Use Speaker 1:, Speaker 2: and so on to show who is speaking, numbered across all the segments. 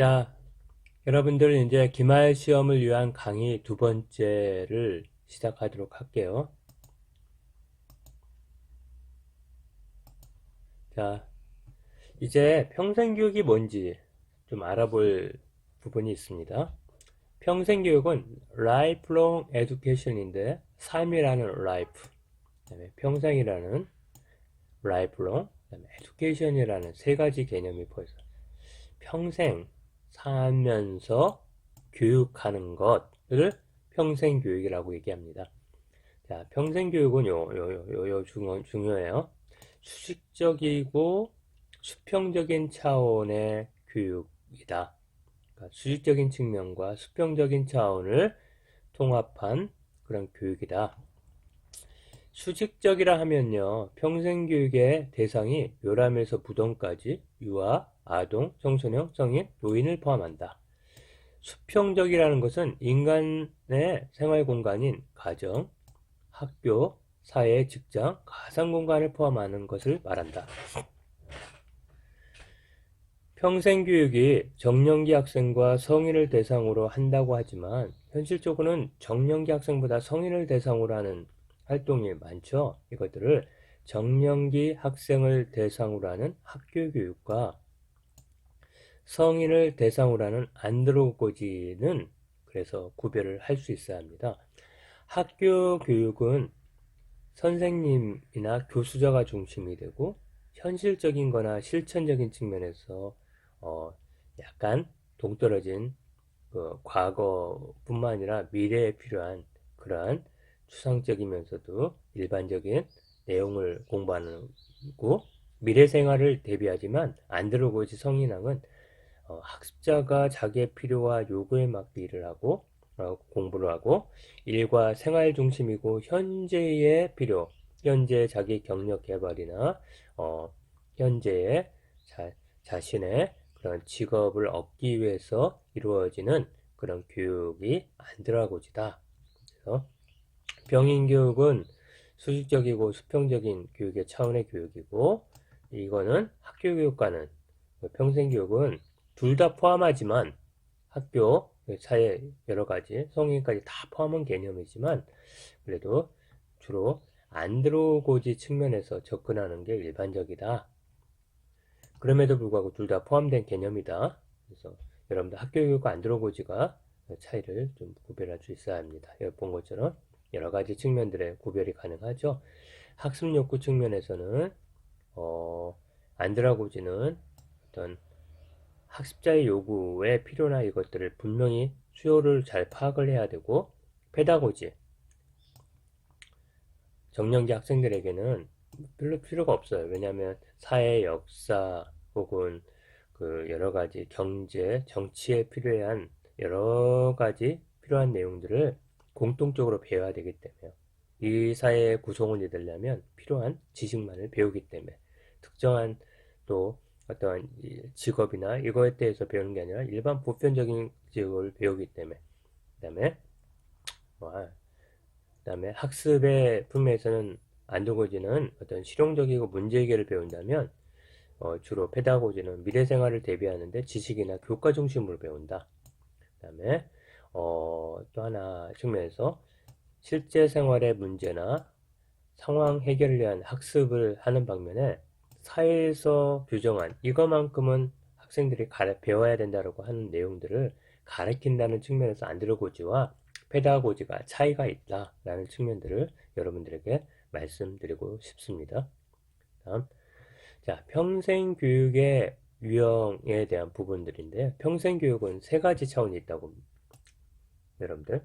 Speaker 1: 자, 여러분들 이제 기말 시험을 위한 강의 두 번째를 시작하도록 할게요. 자, 이제 평생교육이 뭔지 좀 알아볼 부분이 있습니다. 평생교육은 lifelong education인데 삶이라는 life, 그다음에 평생이라는 lifelong, 그다음에 education이라는 세 가지 개념이 보여서 평생 살면서 교육하는 것을 평생교육이라고 얘기합니다. 자, 평생교육은 중요해요. 수직적이고 수평적인 차원의 교육이다. 그러니까 수직적인 측면과 수평적인 차원을 통합한 그런 교육이다. 수직적이라 하면요, 평생교육의 대상이 묘람에서 부동까지 유아, 아동, 청소년, 성인, 노인을 포함한다. 수평적이라는 것은 인간의 생활 공간인 가정, 학교, 사회, 직장, 가상 공간을 포함하는 것을 말한다. 평생교육이 정년기 학생과 성인을 대상으로 한다고 하지만 현실적으로는 정년기 학생보다 성인을 대상으로 하는 활동이 많죠. 이것들을 정년기 학생을 대상으로 하는 학교교육과 성인을 대상으로 하는 안드로고지는 그래서 구별을 할 수 있어야 합니다. 학교교육은 선생님이나 교수자가 중심이 되고 현실적인 거나 실천적인 측면에서 약간 동떨어진 과거뿐만 아니라 미래에 필요한 그러한 추상적이면서도 일반적인 내용을 공부하는 고 미래 생활을 대비하지만 안드로고지 성인학은 학습자가 자기의 필요와 요구에 맞게 일을 하고 공부를 하고 일과 생활 중심이고 현재의 필요, 현재 자기 경력 개발이나 현재의 자신의 그런 직업을 얻기 위해서 이루어지는 그런 교육이 안드라고지다. 그래서 병인교육은 수직적이고 수평적인 교육의 차원의 교육이고 이거는 학교교육과는 평생교육은 둘 다 포함하지만 학교, 사회 여러 가지 성인까지 다 포함한 개념이지만 그래도 주로 안드로고지 측면에서 접근하는 게 일반적이다. 그럼에도 불구하고 둘 다 포함된 개념이다. 그래서 여러분들 학교교육과 안드로고지가 차이를 좀 구별할 수 있어야 합니다. 여기 본 것처럼 여러 가지 측면들의 구별이 가능하죠. 학습 욕구 측면에서는 안드로고지는 어떤 학습자의 요구의 필요나 이것들을 분명히 수요를 잘 파악을 해야 되고 페다고지 정년기 학생들에게는 별로 필요가 없어요. 왜냐하면 사회 역사 혹은 그 여러 가지 경제, 정치에 필요한 여러 가지 필요한 내용들을 공통적으로 배워야 되기 때문에요. 이 사회의 구성원이 되려면 필요한 지식만을 배우기 때문에 특정한 또 어떠한 직업이나 이거에 대해서 배우는 게 아니라 일반 보편적인 직업을 배우기 때문에 그다음에 그다음에 학습의 품에서는 안드고지는 어떤 실용적이고 문제 해결을 배운다면 주로 페다고지는 미래 생활을 대비하는데 지식이나 교과 중심으로 배운다. 그다음에 또 하나 측면에서 실제 생활의 문제나 상황 해결을 위한 학습을 하는 방면에 사회에서 규정한 이것만큼은 학생들이 배워야 된다고 하는 내용들을 가르친다는 측면에서 안드로고지와 페다고지가 차이가 있다라는 측면들을 여러분들에게 말씀드리고 싶습니다. 다음, 자, 평생교육의 유형에 대한 부분들인데 평생교육은 세 가지 차원이 있다고 여러분들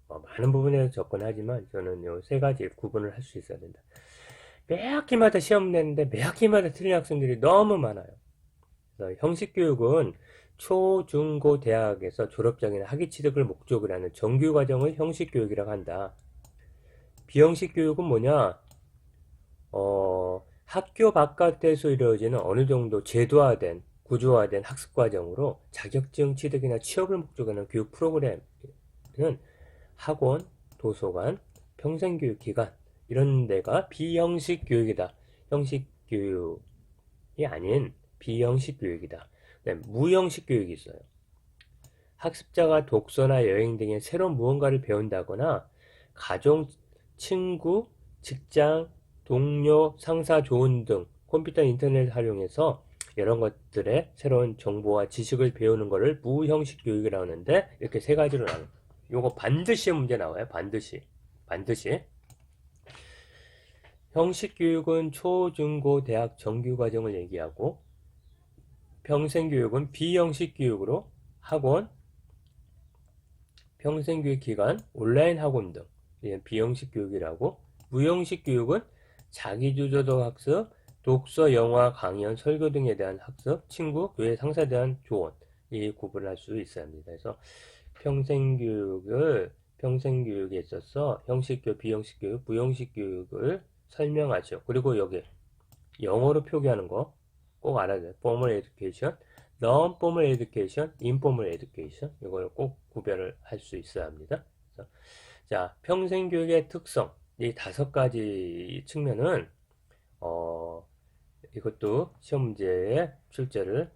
Speaker 1: 많은 부분에서 접근하지만 저는 요 세 가지 구분을 할 수 있어야 된다. 매 학기마다 시험 내는데 매 학기마다 틀린 학생들이 너무 많아요. 그래서 형식교육은 초, 중, 고 대학에서 졸업장이나 학위 취득을 목적으로 하는 정규 과정을 형식교육이라고 한다. 비형식 교육은 뭐냐? 학교 바깥에서 이루어지는 어느 정도 제도화된, 구조화된 학습 과정으로 자격증 취득이나 취업을 목적으로 하는 교육 프로그램은 학원, 도서관, 평생교육기관 이런 데가 비형식 교육이다. 형식 교육이 아닌 비형식 교육이다. 네, 무형식 교육이 있어요. 학습자가 독서나 여행 등의 새로운 무언가를 배운다거나 가족, 친구, 직장, 동료, 상사 조언 등 컴퓨터 인터넷 활용해서 이런 것들의 새로운 정보와 지식을 배우는 것을 무형식 교육이라고 하는데 이렇게 세 가지로 나눠요. 요거 반드시 문제 나와요. 반드시. 반드시. 형식 교육은 초, 중, 고, 대학 정규 과정을 얘기하고 평생교육은 비형식 교육으로 학원, 평생교육 기간, 온라인 학원 등 비형식 교육이라고 무형식 교육은 자기주도적 학습, 독서, 영화, 강연, 설교 등에 대한 학습, 친구, 교회 상사에 대한 조언 이 구분할 수 있어야 합니다. 그래서 평생교육에 있어서 형식교육, 비형식 교육, 무형식 교육을 설명하죠. 그리고 여기 영어로 표기하는 거 꼭 알아야 돼요. formal education, non-formal education, informal education 이걸 꼭 구별을 할 수 있어야 합니다. 그래서 자, 평생교육의 특성 이 5가지 측면은 이것도 시험 문제에 출제를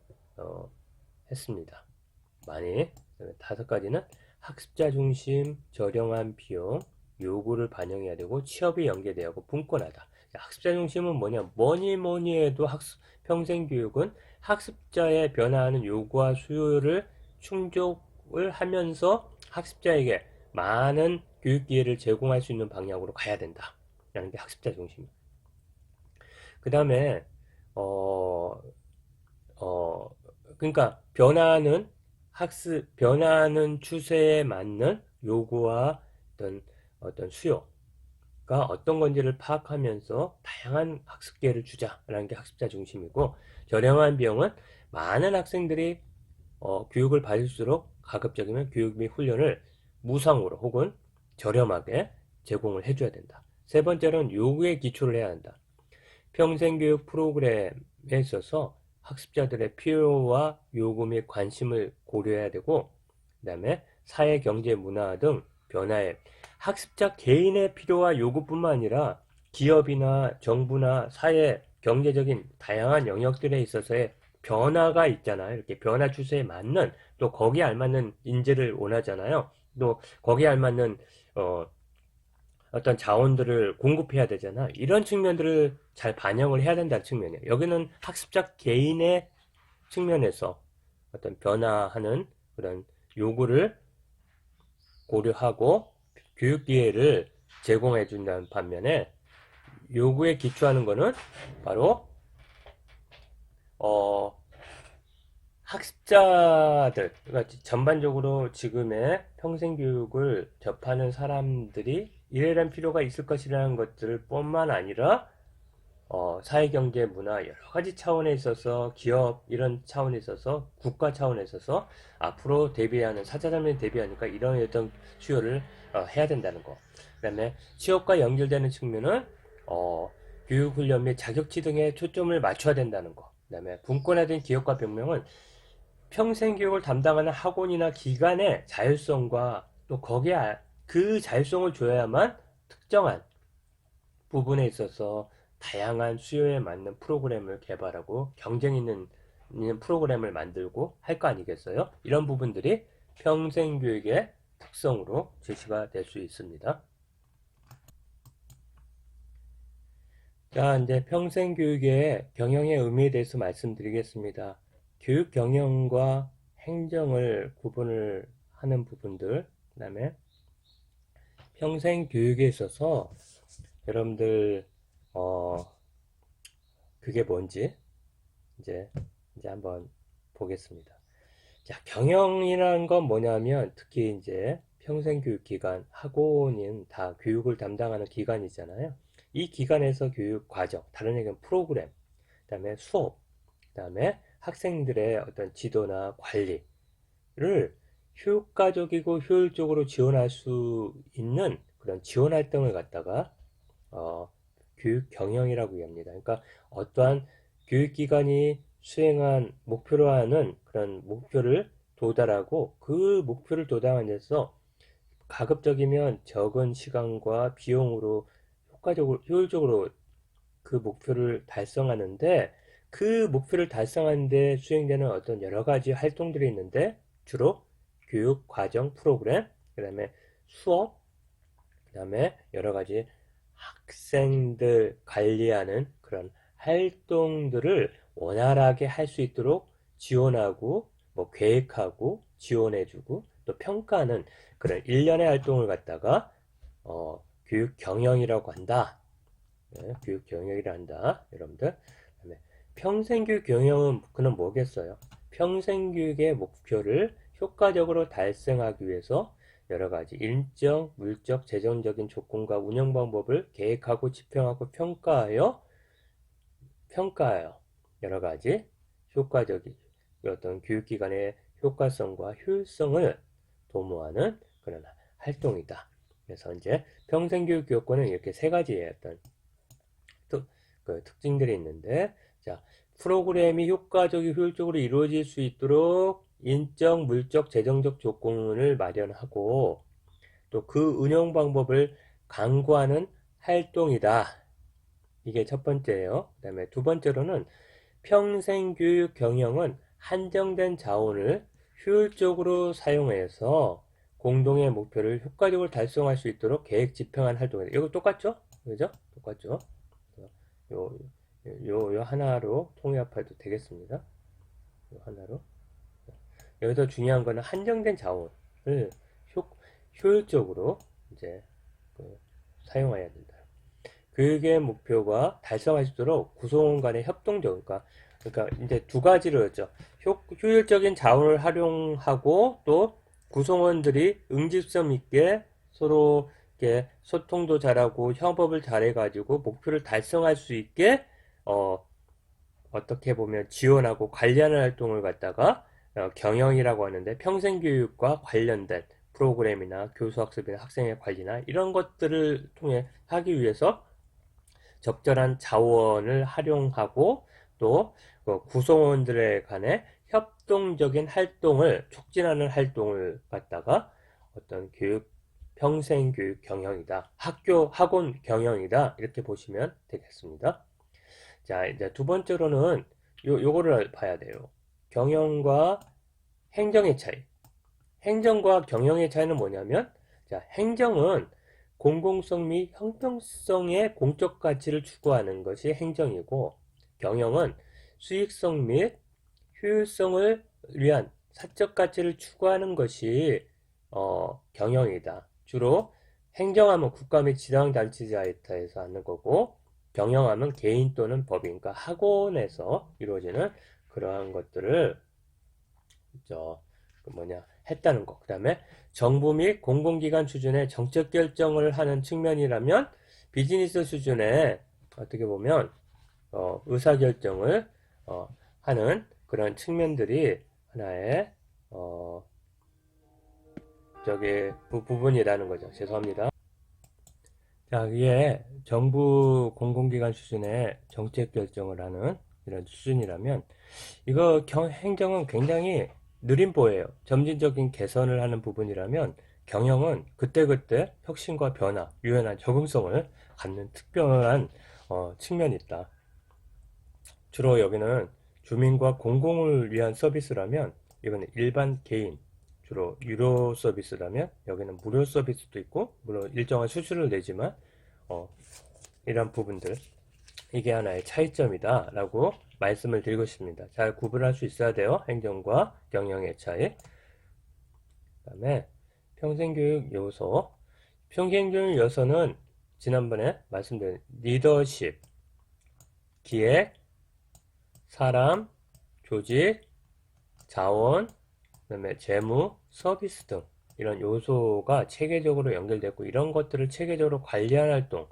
Speaker 1: 했습니다. 많이 5가지는 학습자 중심, 저렴한 비용, 요구를 반영해야 되고 취업이 연계되고 분권하다. 학습자 중심은 뭐니 해도 평생교육은 학습자의 변화하는 요구와 수요를 충족을 하면서 학습자에게 많은 교육 기회를 제공할 수 있는 방향으로 가야 된다. 라는 게 학습자 중심. 그 다음에 그러니까 변화하는 추세에 맞는 요구와 어떤 수요가 어떤 건지를 파악하면서 다양한 학습 기회를 주자라는 게 학습자 중심이고, 저렴한 비용은 많은 학생들이 교육을 받을수록 가급적이면 교육 및 훈련을 무상으로 혹은 저렴하게 제공을 해줘야 된다. 세 번째로는 요구에 기초를 해야 한다. 평생교육 프로그램에 있어서 학습자들의 필요와 요구 및 관심을 고려해야 되고, 그 다음에 사회, 경제, 문화 등 변화에 학습자 개인의 필요와 요구뿐만 아니라 기업이나 정부나 사회, 경제적인 다양한 영역들에 있어서의 변화가 있잖아요. 이렇게 변화 추세에 맞는, 또 거기에 알맞는 인재를 원하잖아요. 또 거기에 알맞는 어떤 자원들을 공급해야 되잖아. 이런 측면들을 잘 반영을 해야 된다는 측면이에요. 여기는 학습자 개인의 측면에서 어떤 변화하는 그런 요구를 고려하고 교육 기회를 제공해 준다는 반면에, 요구에 기초하는 것은 바로 학습자들, 그러니까 전반적으로 지금의 평생교육을 접하는 사람들이 이래란 필요가 있을 것이라는 것들 뿐만 아니라 사회, 경제, 문화 여러 가지 차원에 있어서, 기업 이런 차원에 있어서, 국가 차원에 있어서 앞으로 대비하는 4차 산업에 대비하니까 이런 어떤 수요를 해야 된다는 거. 그다음에 취업과 연결되는 측면은 교육 훈련 및 자격치 등에 초점을 맞춰야 된다는 거. 그다음에 분권화된 기업과 병명은 평생 교육을 담당하는 학원이나 기관의 자율성과 또 거기에 그 자율성을 줘야만 특정한 부분에 있어서 다양한 수요에 맞는 프로그램을 개발하고 경쟁 있는 프로그램을 만들고 할 거 아니겠어요? 이런 부분들이 평생교육의 특성으로 제시가 될 수 있습니다. 자, 이제 평생교육의 경영의 의미에 대해서 말씀드리겠습니다. 교육 경영과 행정을 구분을 하는 부분들, 그 다음에 평생교육에 있어서 여러분들 그게 뭔지 이제 한번 보겠습니다. 자, 경영이라는 건 뭐냐면 특히 이제 평생교육기관, 학원인 다 교육을 담당하는 기관이잖아요. 이 기관에서 교육 과정, 다른 얘기는 프로그램, 그 다음에 수업, 그 다음에 학생들의 어떤 지도나 관리를 효과적이고 효율적으로 지원할 수 있는 그런 지원 활동을 갖다가 교육 경영이라고 합니다. 그러니까 어떠한 교육기관이 수행한 목표로 하는 그런 목표를 도달하고 그 목표를 도달하기 위해서 가급적이면 적은 시간과 비용으로 효율적으로 그 목표를 달성하는데 그 목표를 달성하는 데 수행되는 어떤 여러 가지 활동들이 있는데 주로 교육, 과정, 프로그램, 그 다음에 수업, 그 다음에 여러 가지 학생들 관리하는 그런 활동들을 원활하게 할 수 있도록 지원하고 뭐 계획하고 지원해주고 또 평가하는 그런 일련의 활동을 갖다가 교육 경영이라고 한다. 네, 교육 경영이라 한다. 여러분들. 그다음에 평생교육 경영은 그는 뭐겠어요? 평생교육의 목표를 효과적으로 달성하기 위해서 여러 가지 일정, 물적, 재정적인 조건과 운영 방법을 계획하고 집행하고 평가하여 여러 가지 효과적인 어떤 교육기관의 효과성과 효율성을 도모하는 그런 활동이다. 그래서 이제 평생교육 교육권은 이렇게 세 가지의 어떤 그 특징들이 있는데, 자, 프로그램이 효과적이고 효율적으로 이루어질 수 있도록 인적, 물적, 재정적 조건을 마련하고 또 그 운영 방법을 강구하는 활동이다. 이게 첫 번째예요. 그 다음에 두 번째로는 평생교육 경영은 한정된 자원을 효율적으로 사용해서 공동의 목표를 효과적으로 달성할 수 있도록 계획 집행한 활동이다. 이거 똑같죠? 그죠? 똑같죠? 요, 요 하나로 통합해도 되겠습니다. 요 하나로. 여기서 중요한 거는 한정된 자원을 효율적으로 이제 사용해야 된다. 교육의 목표가 달성할 수 있도록 구성원 간의 협동적, 그러니까 이제 두 가지로 했죠. 효율적인 자원을 활용하고 또 구성원들이 응집성 있게 서로 이렇게 소통도 잘하고 협업을 잘해가지고 목표를 달성할 수 있게 어떻게 보면 지원하고 관리하는 활동을 갖다가 경영이라고 하는데 평생교육과 관련된 프로그램이나 교수학습이나 학생의 관리나 이런 것들을 통해 하기 위해서 적절한 자원을 활용하고 또 구성원들의 간의 협동적인 활동을 촉진하는 활동을 갖다가 어떤 평생교육 경영이다. 학원 경영이다. 이렇게 보시면 되겠습니다. 자, 이제 두 번째로는 요거를 봐야 돼요. 경영과 행정의 차이. 행정과 경영의 차이는 뭐냐면, 자, 행정은 공공성 및 형평성의 공적 가치를 추구하는 것이 행정이고, 경영은 수익성 및 효율성을 위한 사적 가치를 추구하는 것이 경영이다. 주로 행정하면 국가 및 지방자치제에서 하는 거고, 경영하면 개인 또는 법인, 그러니까 학원에서 이루어지는 그러한 것들을 했다는 거. 그 다음에 정부 및 공공기관 수준의 정책 결정을 하는 측면이라면 비즈니스 수준의 어떻게 보면 의사결정을 하는 그런 측면들이 하나의 부분이라는 거죠. 죄송합니다. 자, 이게 정부 공공기관 수준의 정책 결정을 하는 이런 수준이라면 이거 행정은 굉장히 느림보예요. 점진적인 개선을 하는 부분이라면 경영은 그때그때 혁신과 변화, 유연한 적응성을 갖는 특별한 측면이 있다. 주로 여기는 주민과 공공을 위한 서비스라면 이거는 일반 개인, 주로 유료 서비스라면 여기는 무료 서비스도 있고 물론 일정한 수수료를 내지만 이런 부분들 이게 하나의 차이점이다 라고 말씀을 드리고 싶습니다. 잘 구분할 수 있어야 돼요. 행정과 경영의 차이. 그 다음에 평생교육 요소. 평생교육 요소는 지난번에 말씀드린 리더십, 기획, 사람, 조직, 자원, 그 다음에 재무, 서비스 등 이런 요소가 체계적으로 연결되고 이런 것들을 체계적으로 관리하는 활동,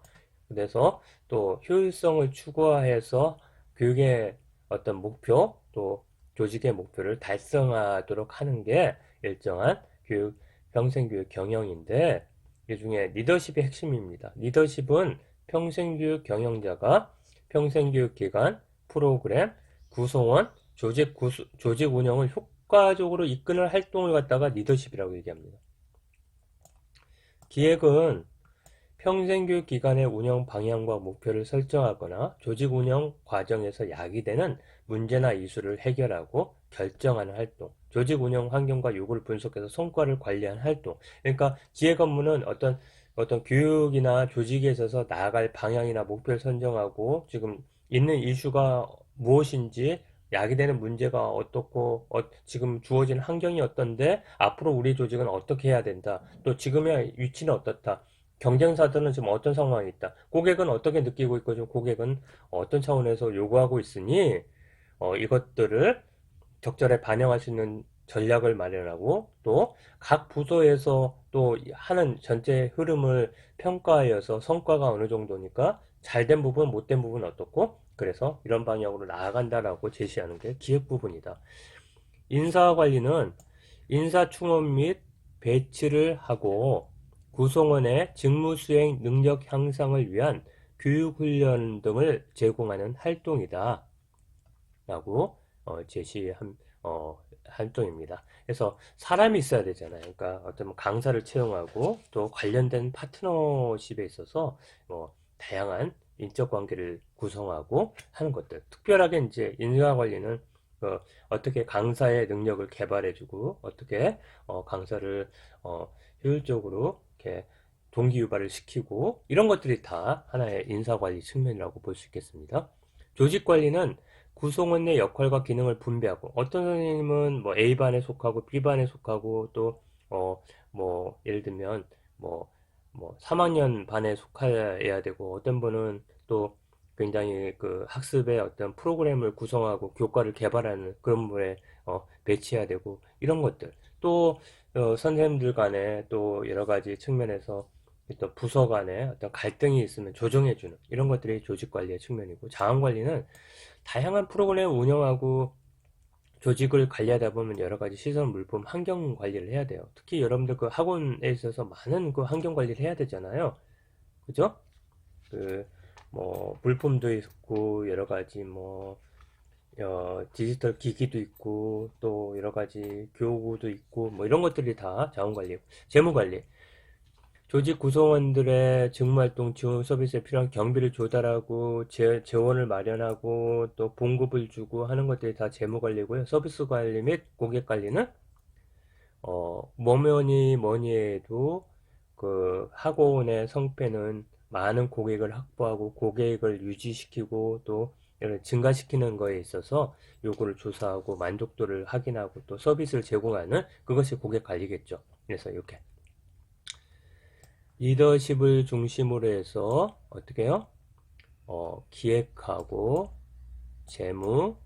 Speaker 1: 그래서 또 효율성을 추구해서 교육의 어떤 목표 또 조직의 목표를 달성하도록 하는 게 일정한 평생교육 경영인데 이 중에 리더십이 핵심입니다. 리더십은 평생교육 경영자가 평생교육 기관, 프로그램, 구성원, 조직 운영을 효과적으로 이끄는 활동을 갖다가 리더십이라고 얘기합니다. 기획은 평생교육 기관의 운영 방향과 목표를 설정하거나 조직 운영 과정에서 야기되는 문제나 이슈를 해결하고 결정하는 활동, 조직 운영 환경과 요구를 분석해서 성과를 관리하는 활동. 그러니까 지혜 업무는 어떤 교육이나 조직에 있어서 나아갈 방향이나 목표를 선정하고 지금 있는 이슈가 무엇인지 야기되는 문제가 어떻고 지금 주어진 환경이 어떤데 앞으로 우리 조직은 어떻게 해야 된다. 또 지금의 위치는 어떻다. 경쟁사들은 지금 어떤 상황이 있다. 고객은 어떻게 느끼고 있고 지금 고객은 어떤 차원에서 요구하고 있으니 이것들을 적절히 반영할 수 있는 전략을 마련하고 또 각 부서에서 또 하는 전체 흐름을 평가하여서 성과가 어느 정도니까 잘된 부분, 못된 부분 어떻고 그래서 이런 방향으로 나아간다라고 제시하는 게 기획 부분이다. 인사관리는 인사충원 및 배치를 하고 구성원의 직무수행 능력 향상을 위한 교육훈련 등을 제공하는 활동이다. 라고 제시한 활동입니다. 그래서 사람이 있어야 되잖아요. 그러니까 어떤 강사를 채용하고 또 관련된 파트너십에 있어서 다양한 인적 관계를 구성하고 하는 것들. 특별하게 이제 인사 관리는 어떻게 강사의 능력을 개발해주고 어떻게 강사를 효율적으로 이렇게 동기 유발을 시키고 이런 것들이 다 하나의 인사 관리 측면이라고 볼 수 있겠습니다. 조직 관리는 구성원 의 역할과 기능을 분배하고 어떤 선생님은 뭐 A반에 속하고 B반에 속하고 또 뭐 예를 들면 뭐 3학년 반에 속해야 되고 어떤 분은 또 굉장히 그 학습의 어떤 프로그램을 구성하고 교과를 개발하는 그런 분에 배치해야 되고 이런 것들 또 선생님들 간에 또 여러 가지 측면에서 또 부서 간에 어떤 갈등이 있으면 조정해주는 이런 것들이 조직 관리의 측면이고 자원 관리는 다양한 프로그램을 운영하고 조직을 관리하다 보면 여러 가지 시설, 물품, 환경 관리를 해야 돼요. 특히 여러분들 그 학원에 있어서 많은 그 환경 관리를 해야 되잖아요. 그죠? 그, 물품도 있고, 여러 가지 디지털 기기도 있고, 또 여러 가지 교구도 있고, 뭐 이런 것들이 다 자원 관리, 재무 관리. 조직 구성원들의 직무활동 지원 서비스에 필요한 경비를 조달하고 재원을 마련하고 또 봉급을 주고 하는 것들이 다 재무관리고요. 서비스 관리 및 고객 관리는 뭐니 해도 그 학원의 성패는 많은 고객을 확보하고 고객을 유지시키고 또 증가시키는 거에 있어서 요구를 조사하고 만족도를 확인하고 또 서비스를 제공하는 그것이 고객 관리겠죠. 그래서 이렇게 리더십을 중심으로 해서 어떻게 해요? 기획하고 재무,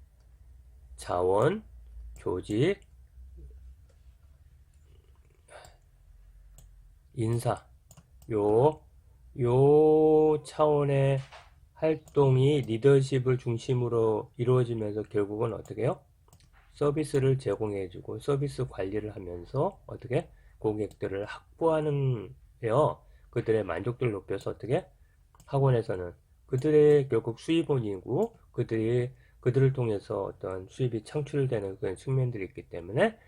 Speaker 1: 자원, 조직, 인사 요 차원의 활동이 리더십을 중심으로 이루어지면서 결국은 어떻게 해요? 서비스를 제공해주고 서비스 관리를 하면서 어떻게 고객들을 확보하는데요. 그들의 만족도를 높여서 어떻게 학원에서는 그들의 결국 수입원이고 그들을 통해서 어떤 수입이 창출되는 그런 측면들이 있기 때문에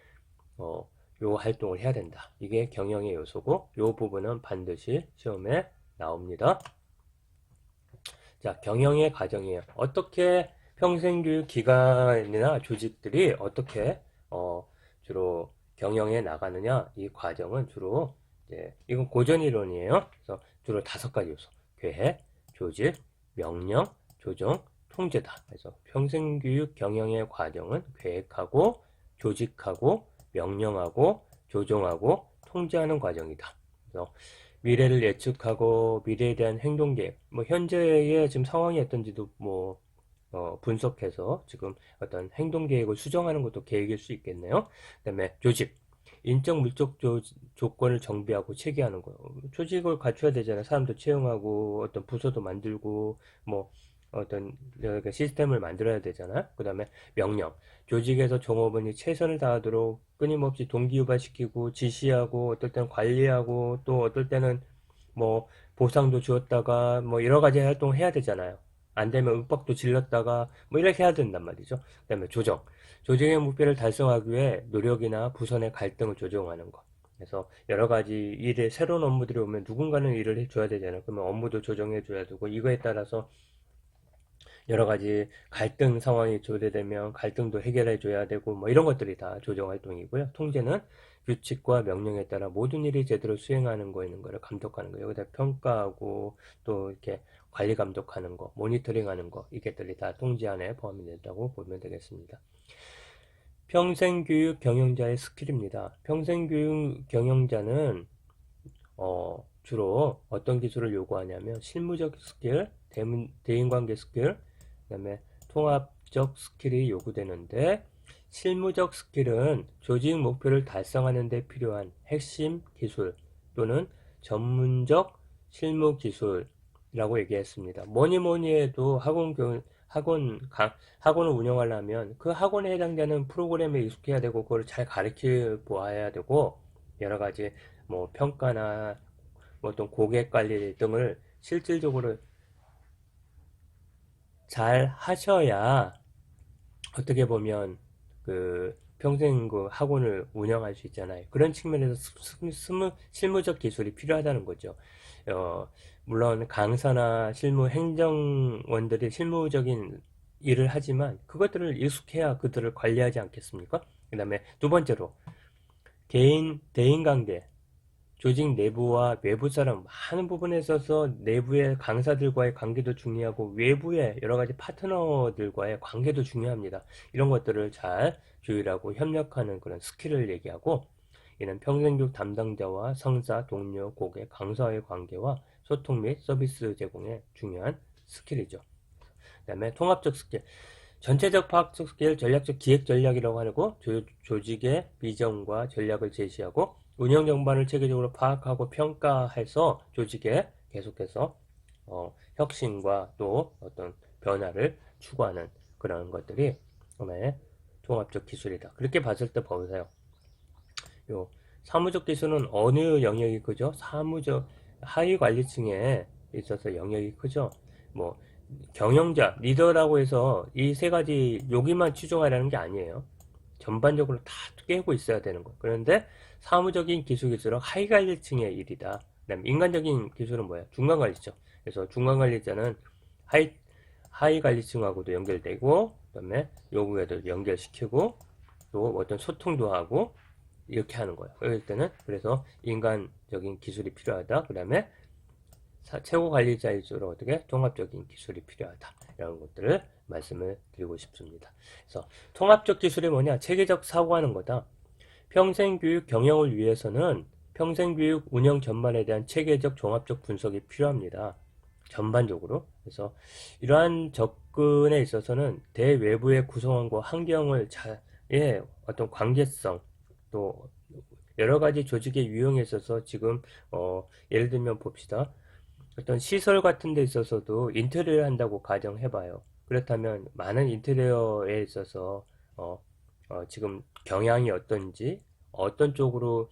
Speaker 1: 요 활동을 해야 된다. 이게 경영의 요소고 요 부분은 반드시 시험에 나옵니다. 자, 경영의 과정이에요. 어떻게 평생교육 기관이나 조직들이 어떻게 주로 경영해 나가느냐 이 과정은 주로 이건 고전 이론이에요. 그래서 주로 5가지 요소 계획, 조직, 명령, 조정, 통제다. 그래서 평생교육 경영의 과정은 계획하고 조직하고 명령하고 조정하고 통제하는 과정이다. 그래서 미래를 예측하고 미래에 대한 행동 계획, 현재의 지금 상황이 어떤지도 분석해서 지금 어떤 행동 계획을 수정하는 것도 계획일 수 있겠네요. 그다음에 조직, 인적 물적 조건을 정비하고 체계하는 거. 조직을 갖춰야 되잖아요. 사람도 채용하고 어떤 부서도 만들고 어떤 시스템을 만들어야 되잖아요. 그 다음에 명령. 조직에서 종업원이 최선을 다하도록 끊임없이 동기유발시키고 지시하고 어떨 때는 관리하고 또 어떨 때는 보상도 주었다가 여러 가지 활동을 해야 되잖아요. 안 되면 윽박도 질렀다가 이렇게 해야 된단 말이죠. 그 다음에 조정. 조직의 목표를 달성하기 위해 노력이나 부서 내 갈등을 조정하는 것. 그래서 여러 가지 일에 새로운 업무들이 오면 누군가는 일을 해줘야 되잖아요. 그러면 업무도 조정해줘야 되고 이거에 따라서 여러 가지 갈등 상황이 조대되면 갈등도 해결해 줘야 되고 뭐 이런 것들이 다 조정 활동이고요. 통제는 규칙과 명령에 따라 모든 일이 제대로 수행하는 거 있는 거를 감독하는 거. 여기다 평가하고 또 이렇게 관리 감독하는 거, 모니터링하는 거 이게들이 다 통제 안에 포함이 된다고 보면 되겠습니다. 평생교육 경영자의 스킬입니다. 평생교육 경영자는 주로 어떤 기술을 요구하냐면 실무적 스킬, 대인관계 스킬, 그 다음에 통합적 스킬이 요구되는데 실무적 스킬은 조직 목표를 달성하는 데 필요한 핵심 기술 또는 전문적 실무 기술이라고 얘기했습니다. 뭐니 해도 학원을 운영하려면 그 학원에 해당되는 프로그램에 익숙해야 되고 그걸 잘 가르쳐 보아야 되고 여러 가지 뭐 평가나 뭐 어떤 고객 관리 등을 실질적으로 잘 하셔야 어떻게 보면 그 평생 그 학원을 운영할 수 있잖아요. 그런 측면에서 실무적 기술이 필요하다는 거죠. 물론 강사나 실무 행정원들이 실무적인 일을 하지만 그것들을 익숙해야 그들을 관리하지 않겠습니까? 그 다음에 두 번째로 대인관계, 조직 내부와 외부 사람 많은 부분에 있어서 내부의 강사들과의 관계도 중요하고 외부의 여러 가지 파트너들과의 관계도 중요합니다. 이런 것들을 잘 조율하고 협력하는 그런 스킬을 얘기하고 이는 평생교육 담당자와 성사, 동료, 고객, 강사와의 관계와 소통 및 서비스 제공에 중요한 스킬이죠. 그 다음에 통합적 스킬. 전체적 파악적 스킬, 전략적 기획 전략이라고 하고 조직의 비전과 전략을 제시하고 운영 전반을 체계적으로 파악하고 평가해서 조직에 계속해서 혁신과 또 어떤 변화를 추구하는 그런 것들이 통합적 기술이다. 그렇게 봤을 때 보세요. 요 사무적 기술은 어느 영역이 크죠? 사무적 하위 관리층에 있어서 영역이 크죠. 뭐 경영자, 리더라고 해서 이 세 가지 여기만 치중하라는 게 아니에요. 전반적으로 다 깨고 있어야 되는 거. 그런데 사무적인 기술일수록 하위 관리층의 일이다. 그다음 인간적인 기술은 뭐야? 중간 관리죠. 그래서 중간 관리자는 하위 관리층하고도 연결되고, 그다음에 요구에도 연결시키고, 또 어떤 소통도 하고 이렇게 하는 거예요. 그럴 때는 그래서 인간적인 기술이 필요하다. 그다음에 최고 관리자일수록 어떻게 종합적인 기술이 필요하다. 이런 것들을 말씀을 드리고 싶습니다. 그래서 통합적 기술이 뭐냐? 체계적 사고하는 거다. 평생교육 경영을 위해서는 평생교육 운영 전반에 대한 체계적 종합적 분석이 필요합니다. 전반적으로. 그래서 이러한 접근에 있어서는 대외부의 구성원과 환경을 의 어떤 관계성 또 여러 가지 조직의 유형에 있어서 지금 예를 들면 봅시다. 어떤 시설 같은 데 있어서도 인테리어를 한다고 가정해봐요. 그렇다면 많은 인테리어에 있어서 지금 경향이 어떤지 어떤 쪽으로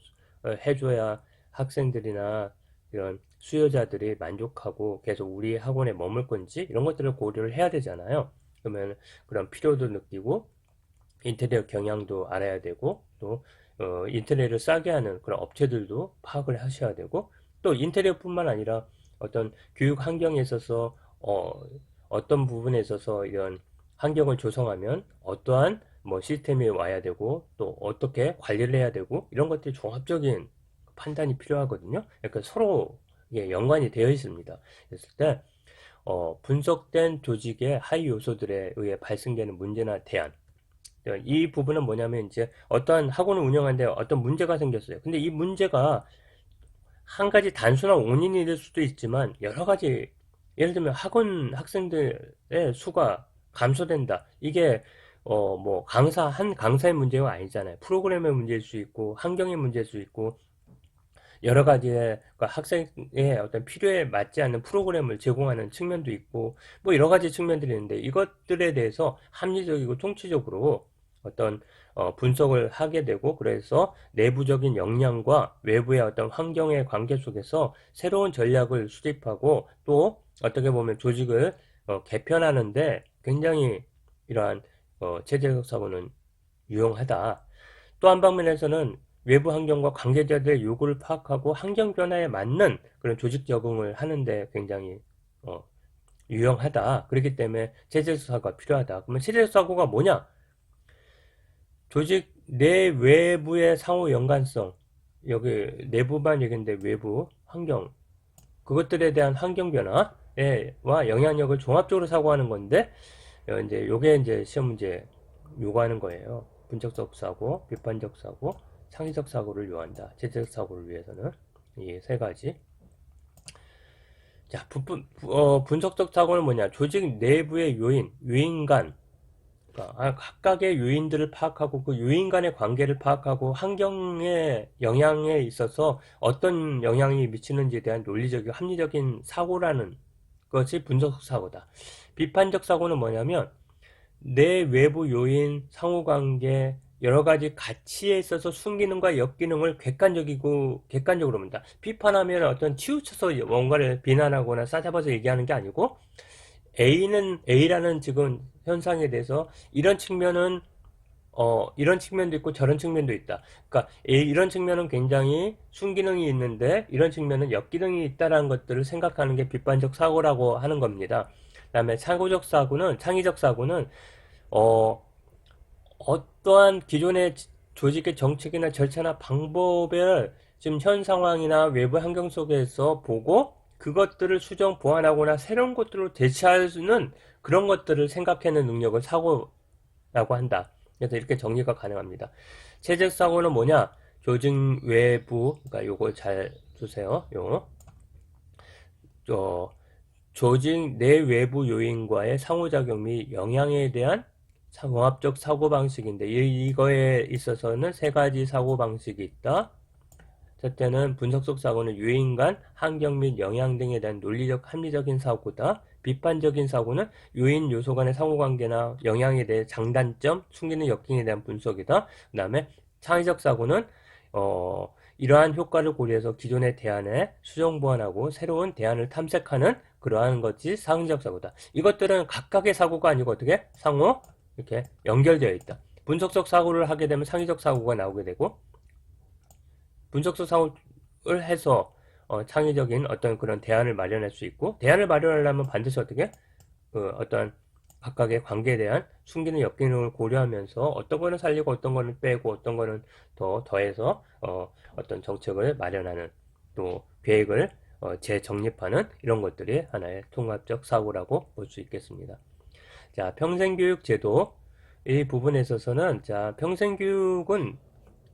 Speaker 1: 해줘야 학생들이나 이런 수요자들이 만족하고 계속 우리 학원에 머물 건지 이런 것들을 고려를 해야 되잖아요. 그러면 그런 필요도 느끼고 인테리어 경향도 알아야 되고 또 인테리어를 싸게 하는 그런 업체들도 파악을 하셔야 되고 또 인테리어뿐만 아니라 어떤 교육 환경에 있어서 어떤 부분에 있어서 이런 환경을 조성하면 어떠한 뭐 시스템이 와야 되고 또 어떻게 관리를 해야 되고 이런 것들이 종합적인 판단이 필요하거든요. 그러니까 서로 연관이 되어 있습니다. 그랬을 때 분석된 조직의 하위 요소들에 의해 발생되는 문제나 대안 이 부분은 뭐냐면 이제 어떠한 학원을 운영하는데 어떤 문제가 생겼어요. 근데 이 문제가 한 가지 단순한 원인이 될 수도 있지만 여러 가지 예를 들면 학원 학생들의 수가 감소된다. 이게 뭐 한 강사의 문제가 아니잖아요. 프로그램의 문제일 수 있고 환경의 문제일 수 있고 여러 가지의 그러니까 학생의 어떤 필요에 맞지 않는 프로그램을 제공하는 측면도 있고 뭐 여러 가지 측면들이 있는데 이것들에 대해서 합리적이고 통치적으로 어떤 분석을 하게 되고 그래서 내부적인 역량과 외부의 어떤 환경의 관계 속에서 새로운 전략을 수립하고 또 어떻게 보면 조직을 개편하는데 굉장히 이러한 체제적 사고는 유용하다. 또 한 방면에서는 외부 환경과 관계자들의 요구를 파악하고 환경 변화에 맞는 그런 조직 적응을 하는데 굉장히 유용하다. 그렇기 때문에 체제적 사고가 필요하다. 그러면 체제적 사고가 뭐냐? 조직 내외부의 상호 연관성, 여기 내부만 얘기인데 외부 환경, 그것들에 대한 환경 변화와 영향력을 종합적으로 사고하는 건데, 이제 요게 이제 시험 문제 요구하는 거예요. 분석적 사고, 비판적 사고, 창의적 사고를 요한다. 체제적 사고를 위해서는 이 세 가지. 자, 분석적 사고는 뭐냐? 조직 내부의 요인 간, 그러니까 각각의 요인들을 파악하고 그 요인 간의 관계를 파악하고 환경의 영향에 있어서 어떤 영향이 미치는지에 대한 논리적이고 합리적인 사고라는 것이 분석적 사고다. 비판적 사고는 뭐냐면 내 외부 요인, 상호관계, 여러 가지 가치에 있어서 순기능과 역기능을 객관적으로 본다. 비판하면 어떤 치우쳐서 뭔가를 비난하거나 싸잡아서 얘기하는 게 아니고 A라는 지금 현상에 대해서 이런 측면도 있고 저런 측면도 있다. 그러니까 이런 측면은 굉장히 순기능이 있는데 이런 측면은 역기능이 있다라는 것들을 생각하는 게 비판적 사고라고 하는 겁니다. 그다음에 창의적 사고는 어떠한 기존의 조직의 정책이나 절차나 방법을 지금 현 상황이나 외부 환경 속에서 보고 그것들을 수정 보완하거나 새로운 것들로 대체할 수 있는 그런 것들을 생각해내는 능력을 사고라고 한다. 그래서 이렇게 정리가 가능합니다. 체제적 사고는 뭐냐? 조직 외부, 그러니까 요거 잘 두세요. 조직 내 외부 요인과의 상호작용 및 영향에 대한 종합적 사고방식인데 이거에 있어서는 세 가지 사고방식이 있다. 첫째는 분석적 사고는 요인 간 환경 및 영향 등에 대한 논리적 합리적인 사고다. 비판적인 사고는 요인 요소 간의 상호관계나 영향에 대해 장단점, 숨기는 역행에 대한 분석이다. 그 다음에 창의적 사고는 이러한 효과를 고려해서 기존의 대안에 수정 보완하고 새로운 대안을 탐색하는 그러한 것이 창의적 사고다. 이것들은 각각의 사고가 아니고 어떻게 상호 이렇게 연결되어 있다. 분석적 사고를 하게 되면 창의적 사고가 나오게 되고 분석적 사고를 해서 창의적인 어떤 그런 대안을 마련할 수 있고 대안을 마련하려면 반드시 어떻게 어떤 각각의 관계에 대한 숨기는 역기능을 고려하면서 어떤 거는 살리고 어떤 거는 빼고 어떤 거는 더해서 어떤 정책을 마련하는 또 계획을 재정립하는 이런 것들이 하나의 통합적 사고라고 볼 수 있겠습니다. 자, 평생교육 제도 이 부분에 있어서는 자, 평생교육은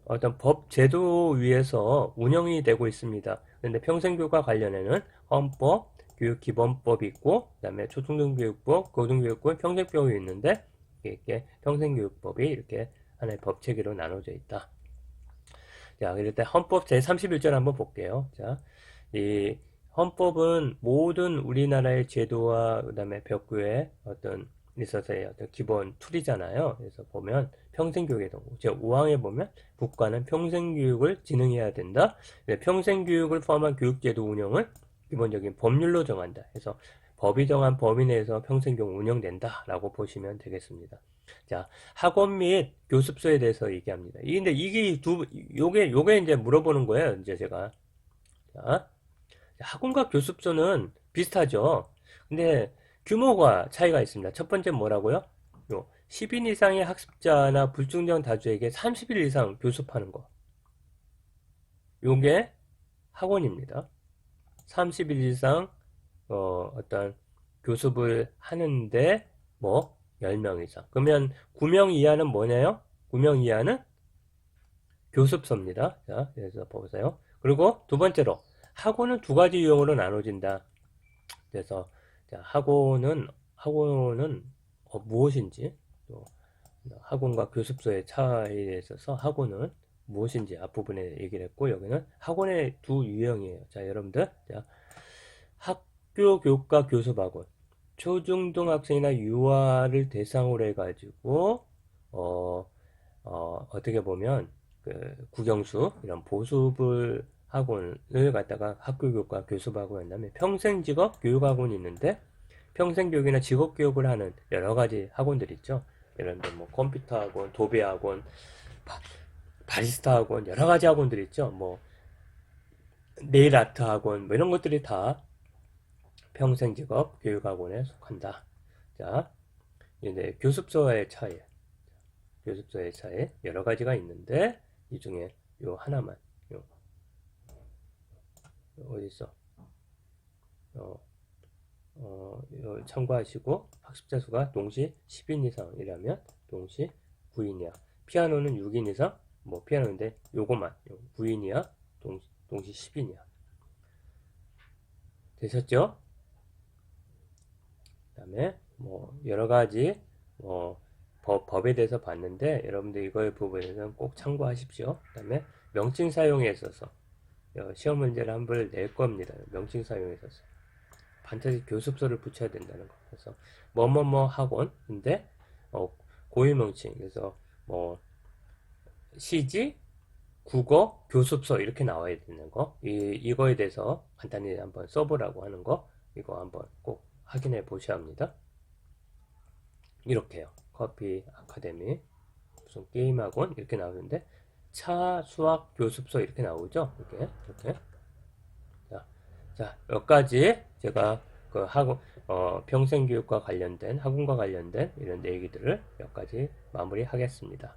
Speaker 1: 어떤 법 제도 위에서 운영이 되고 있습니다. 그런데 평생교육과 관련해는 헌법, 교육기본법이 있고 그다음에 초중등교육법, 고등교육법, 평생교육이 있는데 이렇게 평생교육법이 이렇게 하나의 법체계로 나눠져 있다. 자, 일단 헌법 제31절 한번 볼게요. 자, 이 헌법은 모든 우리나라의 제도와 그다음에 벽구의 어떤 있어서의 어떤 기본 툴이잖아요. 그래서 보면 평생교육의 동고 제5항에 보면 국가는 평생교육을 진흥해야 된다. 평생교육을 포함한 교육제도 운영을 기본적인 법률로 정한다. 그래서 법이 정한 범위 내에서 평생교육 운영된다라고 보시면 되겠습니다. 자, 학원 및 교습소에 대해서 얘기합니다. 근데 이게 요게 이제 물어보는 거예요. 이제 제가. 자, 학원과 교습소는 비슷하죠. 근데 규모가 차이가 있습니다. 첫 번째 뭐라고요? 10인 이상의 학습자나 불특정 다수에게 30일 이상 교습하는 거. 요게 학원입니다. 30일 이상 어떤 교습을 하는데 뭐 10명 이상. 그러면 9명 이하는 뭐냐요? 9명 이하는 교습소입니다. 자, 그래서 보세요. 그리고 두 번째로 학원은 두 가지 유형으로 나눠진다. 그래서 자, 학원은 무엇인지 또 학원과 교습소의 차이에 있어서 학원은 무엇인지 앞부분에 얘기를 했고 여기는 학원의 두 유형이에요. 자, 여러분들 자, 학교 교과 교습학원 초중등학생이나 유아를 대상으로 해가지고 어떻게 보면 그 국영수 이런 보수불 학원을 갖다가 학교 교과 교습학원 한 다음에 평생직업 교육학원이 있는데 평생교육이나 직업교육을 하는 여러 가지 학원들 있죠. 예를 들면 뭐 컴퓨터 학원, 도배 학원, 바리스타 학원 여러 가지 학원들 있죠. 뭐 네일 아트 학원 뭐 이런 것들이 다 평생직업 교육학원에 속한다. 자, 이제 교습소의 차이. 교습소의 차이 여러 가지가 있는데 이 중에 요 하나만 어디 있어? 참고하시고 학습자 수가 동시 10인 이상이라면 동시 9인이야. 피아노는 6인 이상, 뭐 피아노인데 요거만 9인이야, 동시 10인이야. 되셨죠? 그다음에 뭐 여러 가지 뭐 법에 대해서 봤는데 여러분들 이거의 부분에서는 꼭 참고하십시오. 그다음에 명칭 사용에 있어서 시험 문제를 한 번 낼 겁니다. 명칭 사용에 있어서 반드시 교습소를 붙여야 된다는 거. 그래서 뭐뭐뭐 학원인데 고유 명칭. 그래서 뭐 시지, 국어, 교습소 이렇게 나와야 되는 거. 이거에 대해서 간단히 한번 써보라고 하는 거. 이거 한번 꼭 확인해 보셔야 합니다. 이렇게요. 커피 아카데미, 무슨 게임 학원 이렇게 나오는데 차, 수학, 교습소 이렇게 나오죠. 이렇게. 자, 몇 가지 제가 그 학원, 평생교육과 관련된, 학원과 관련된 이런 얘기들을 몇 가지 마무리하겠습니다.